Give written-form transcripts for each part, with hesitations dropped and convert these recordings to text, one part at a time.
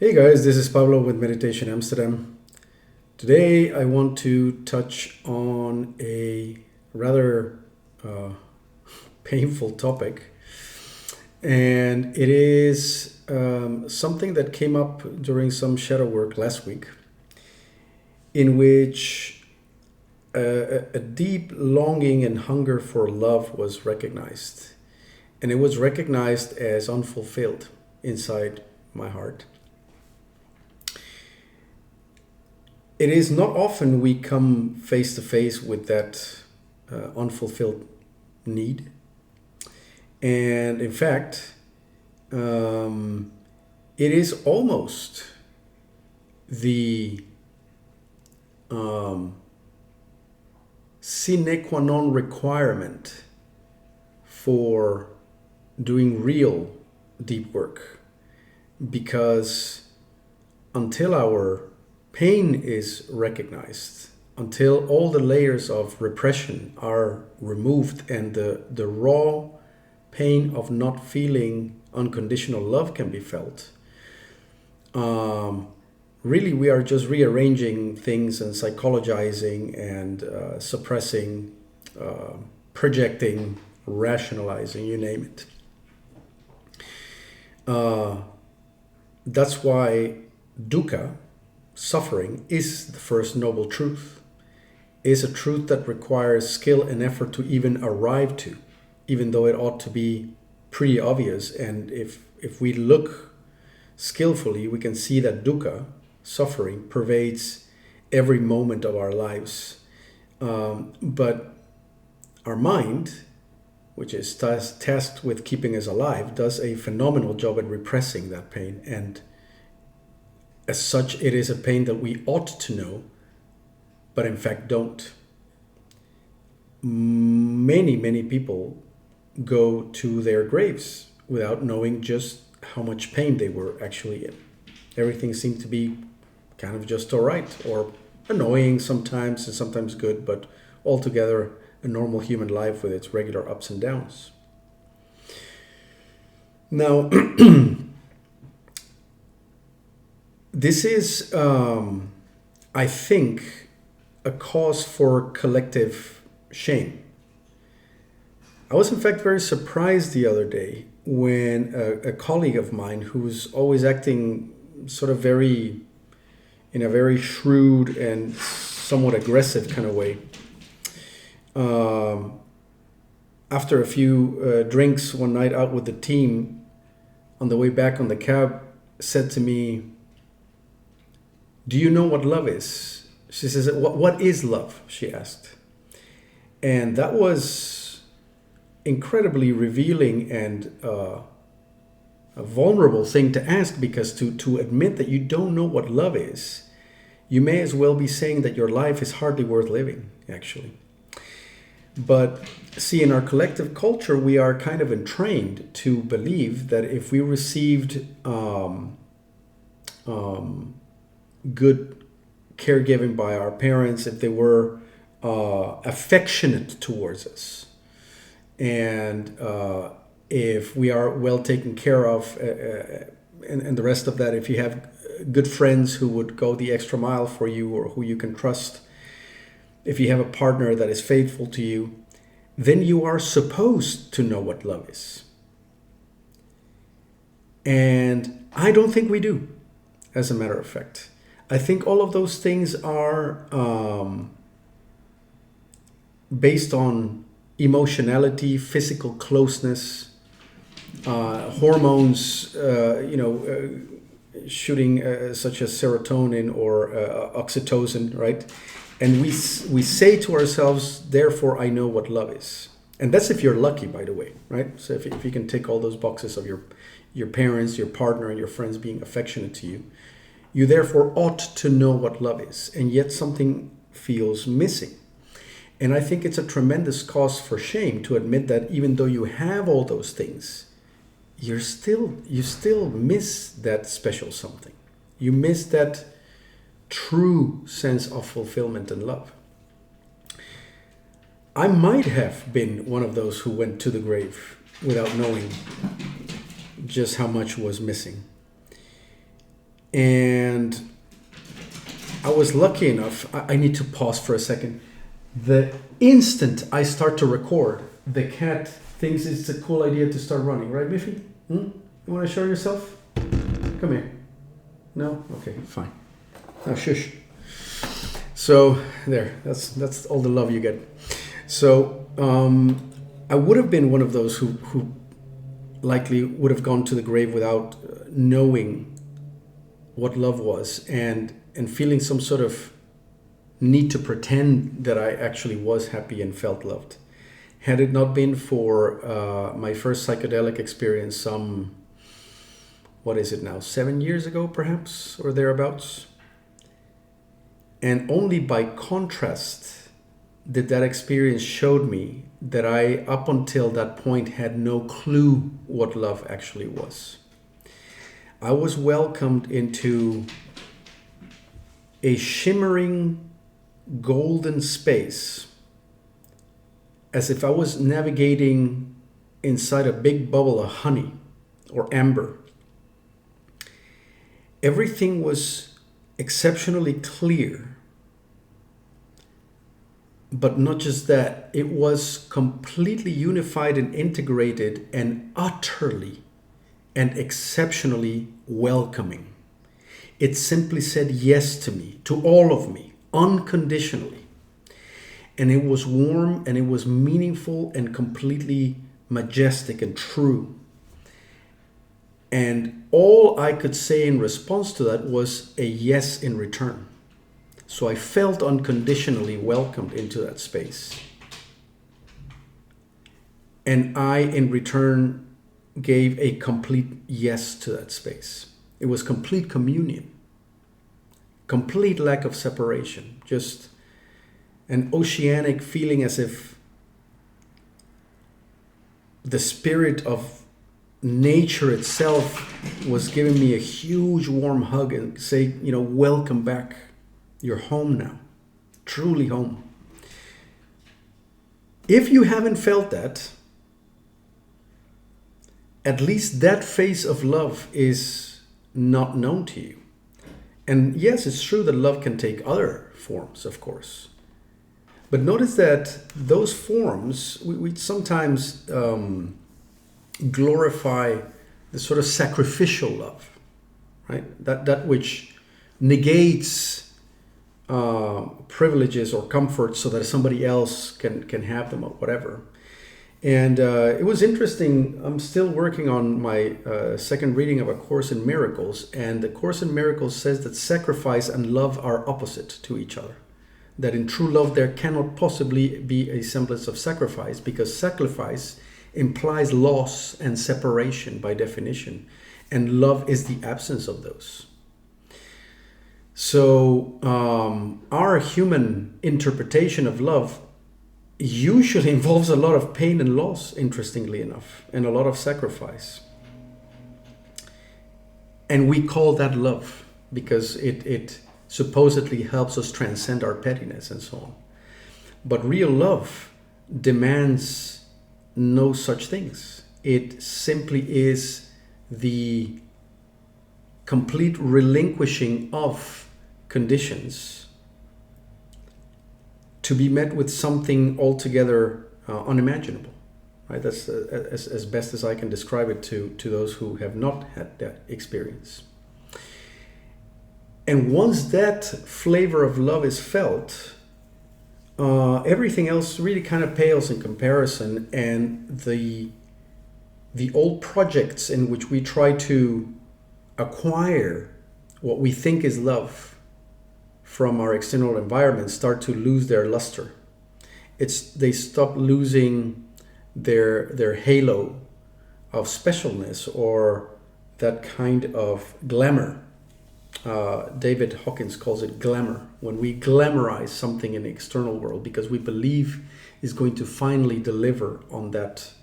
Hey guys, this is Pablo with Meditation Amsterdam. Today I want to touch on a rather uh, painful topic, and it is something that came up during some shadow work last week, in which a deep longing and hunger for love was recognized, and it was recognized as unfulfilled inside my heart. It is not often we come face to face with that unfulfilled need. And in fact, it is almost the um, sine qua non requirement for doing real deep work. Because until our pain is recognized, until all the layers of repression are removed and the raw pain of not feeling unconditional love can be felt, really we are just rearranging things and psychologizing and suppressing, projecting, rationalizing, you name it. That's why dukkha, suffering, is the first noble truth, is a truth that requires skill and effort to even arrive to, even though it ought to be pretty obvious. And if we look skillfully, we can see that dukkha, suffering, pervades every moment of our lives. But our mind, which is tasked with keeping us alive, does a phenomenal job at repressing that pain. And as such, it is a pain that we ought to know, but in fact don't. Many people go to their graves without knowing just how much pain they were actually in. Everything seemed to be kind of just all right, or annoying sometimes and sometimes good, but altogether a normal human life with its regular ups and downs. Now, this is, I think, a cause for collective shame. I was in fact very surprised the other day when a colleague of mine, who's always acting sort of in a very shrewd and somewhat aggressive kind of way, after a few drinks one night out with the team, on the way back on the cab, said to me, "Do you know what love is?" She says, "What is love?" she asked. And that was incredibly revealing and a vulnerable thing to ask, because to admit that you don't know what love is, you may as well be saying that your life is hardly worth living, actually. But see, in our collective culture, we are kind of entrained to believe that if we received good caregiving by our parents, if they were affectionate towards us, and if we are well taken care of, and the rest of that, if you have good friends who would go the extra mile for you or who you can trust, if you have a partner that is faithful to you, then you are supposed to know what love is. And I don't think we do, as a matter of fact. I think all of those things are based on emotionality, physical closeness, hormones, shooting such as serotonin or oxytocin, right? And we say to ourselves, therefore I know what love is. And that's if you're lucky, by the way, right? So if you can tick all those boxes of your parents, your partner, and your friends being affectionate to you, you therefore ought to know what love is. And yet something feels missing. And I think it's a tremendous cause for shame to admit that even though you have all those things, you still miss that special something. You miss that true sense of fulfillment and love. I might have been one of those who went to the grave without knowing just how much was missing. And I was lucky enough, I need to pause for a second. The instant I start to record, the cat thinks it's a cool idea to start running, right, Miffy? You want to show yourself? Come here. No? Okay, fine. Now shush. So there, that's all the love you get. So I would have been one of those who likely would have gone to the grave without knowing what love was and feeling some sort of need to pretend that I actually was happy and felt loved. Had it not been for my first psychedelic experience some, what is it now, 7 years ago perhaps, or thereabouts. And only by contrast did that experience showed me that I, up until that point, had no clue what love actually was. I was welcomed into a shimmering golden space, as if I was navigating inside a big bubble of honey or amber. Everything was exceptionally clear. But not just that, it was completely unified and integrated and utterly and exceptionally welcoming. It simply said yes to me, to all of me, unconditionally. And it was warm and it was meaningful and completely majestic and true. And all I could say in response to that was a yes in return. So I felt unconditionally welcomed into that space. And I, in return, gave a complete yes to that space. It was complete communion, complete lack of separation, just an oceanic feeling, as if the spirit of nature itself was giving me a huge warm hug and say, welcome back. You're home now, truly home. If you haven't felt that, at least that phase of love is not known to you. And yes, it's true that love can take other forms, of course. But notice that those forms, we sometimes glorify the sort of sacrificial love, right? That which negates privileges or comforts so that somebody else can have them or whatever. And it was interesting. I'm still working on my second reading of A Course in Miracles, and the Course in Miracles says that sacrifice and love are opposite to each other. That in true love there cannot possibly be a semblance of sacrifice, because sacrifice implies loss and separation by definition, and love is the absence of those. So our human interpretation of love usually involves a lot of pain and loss, interestingly enough, and a lot of sacrifice. And we call that love because it supposedly helps us transcend our pettiness and so on. But real love demands no such things. It simply is the complete relinquishing of conditions to be met with something altogether unimaginable, right? That's as best as I can describe it to those who have not had that experience. And once that flavor of love is felt, everything else really kind of pales in comparison, and the old projects in which we try to acquire what we think is love from our external environment start to lose their luster. They stop losing their halo of specialness or that kind of glamour. David Hawkins calls it glamour. When we glamorize something in the external world because we believe is going to finally deliver on that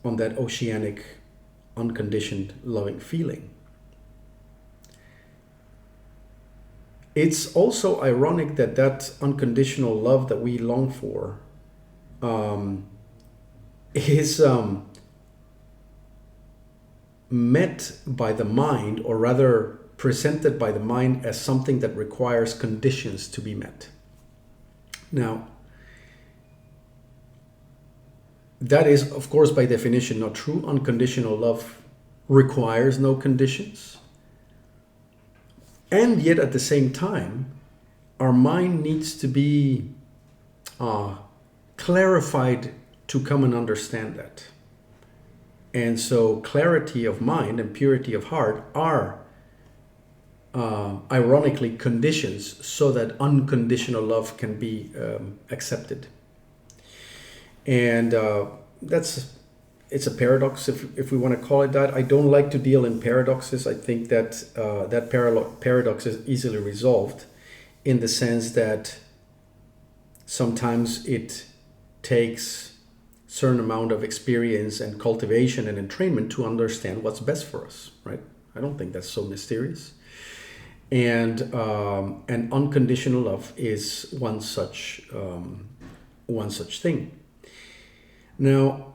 oceanic, unconditioned, loving feeling. It's also ironic that unconditional love that we long for is met by the mind, or rather presented by the mind as something that requires conditions to be met. Now, that is, of course, by definition not true. Unconditional love requires no conditions. And yet at the same time, our mind needs to be clarified to come and understand that. And so clarity of mind and purity of heart are ironically conditions so that unconditional love can be accepted. And it's a paradox, if we want to call it that. I don't like to deal in paradoxes. I think that that paradox is easily resolved in the sense that sometimes it takes certain amount of experience and cultivation and entrainment to understand what's best for us, right? I don't think that's so mysterious. And unconditional love is one such thing. Now,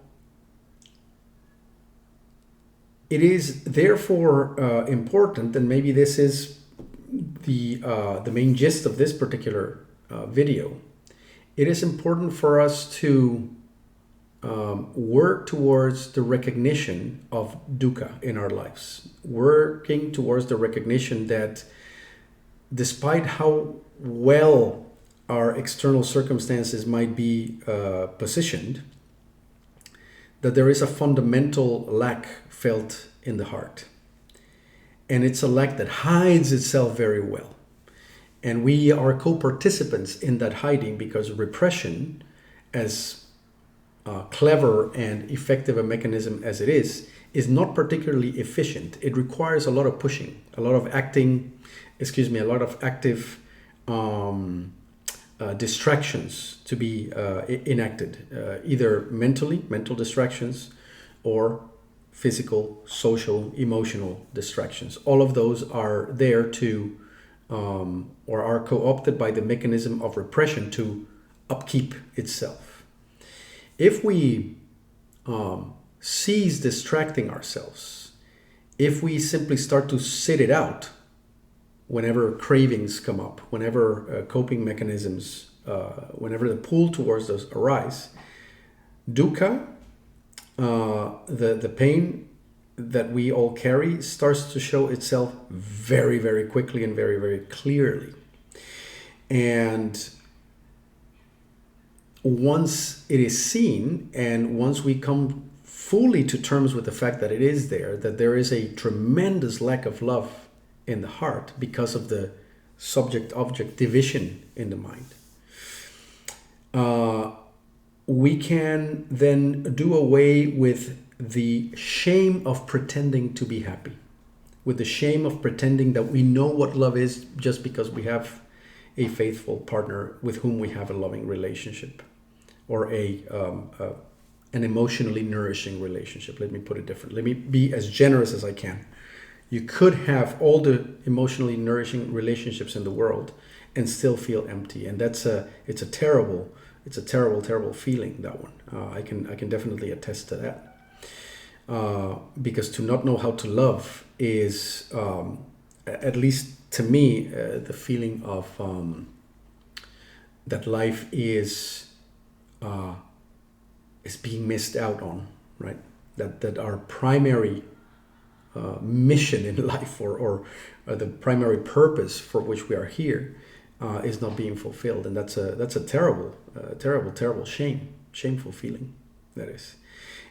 it is therefore important, and maybe this is the main gist of this particular video. It is important for us to work towards the recognition of dukkha in our lives, working towards the recognition that despite how well our external circumstances might be positioned, that there is a fundamental lack felt in the heart. And it's a lack that hides itself very well. And we are co-participants in that hiding, because repression, as clever and effective a mechanism as it is not particularly efficient. It requires a lot of pushing, a lot of active distractions to be enacted, either mental distractions or physical, social, emotional distractions. All of those are there to, or are co-opted by the mechanism of repression to upkeep itself. If we cease distracting ourselves, if we simply start to sit it out whenever cravings come up, whenever coping mechanisms, whenever the pull towards those arise, dukkha, the pain that we all carry, starts to show itself very, very quickly and very, very clearly. And once it is seen, and once we come fully to terms with the fact that it is there, that there is a tremendous lack of love in the heart because of the subject-object division in the mind, we can then do away with the shame of pretending to be happy, with the shame of pretending that we know what love is just because we have a faithful partner with whom we have a loving relationship, or an emotionally nourishing relationship. Let me put it different. Let me be as generous as I can. You could have all the emotionally nourishing relationships in the world and still feel empty, and it's a terrible feeling, that one. I can definitely attest to that. Because to not know how to love is, at least to me, the feeling of that life is being missed out on, right? That our primary mission in life, or the primary purpose for which we are here, is not being fulfilled, and that's a terrible shameful feeling, that is.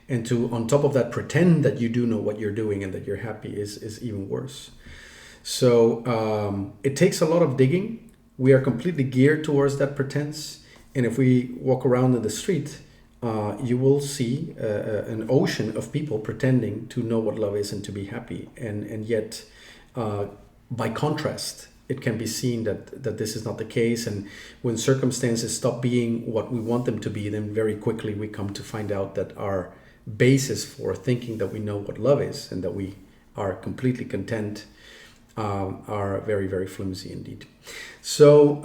And to, on top of that, pretend that you do know what you're doing and that you're happy is even worse. So it takes a lot of digging. We are completely geared towards that pretense. And if we walk around in the street, you will see an ocean of people pretending to know what love is and to be happy. And yet, by contrast, it can be seen that this is not the case. And when circumstances stop being what we want them to be, then very quickly we come to find out that our basis for thinking that we know what love is and that we are completely content are very, very flimsy indeed. So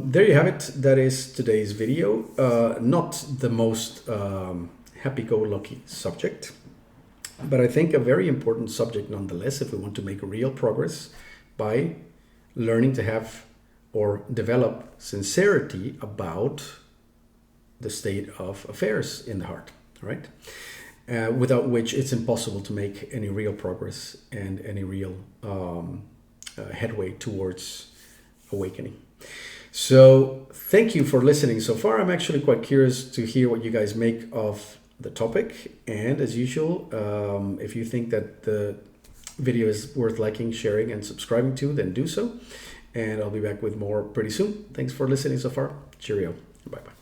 there you have it. That is today's video. Not the most happy-go-lucky subject, But I think a very important subject nonetheless, if we want to make real progress by learning to have or develop sincerity about the state of affairs in the heart, right? Without which it's impossible to make any real progress and any real headway towards awakening. So thank you for listening so far. I'm actually quite curious to hear what you guys make of the topic. And as usual, if you think that the video is worth liking, sharing, and subscribing to, then do so. And I'll be back with more pretty soon. Thanks for listening so far. Cheerio. Bye-bye.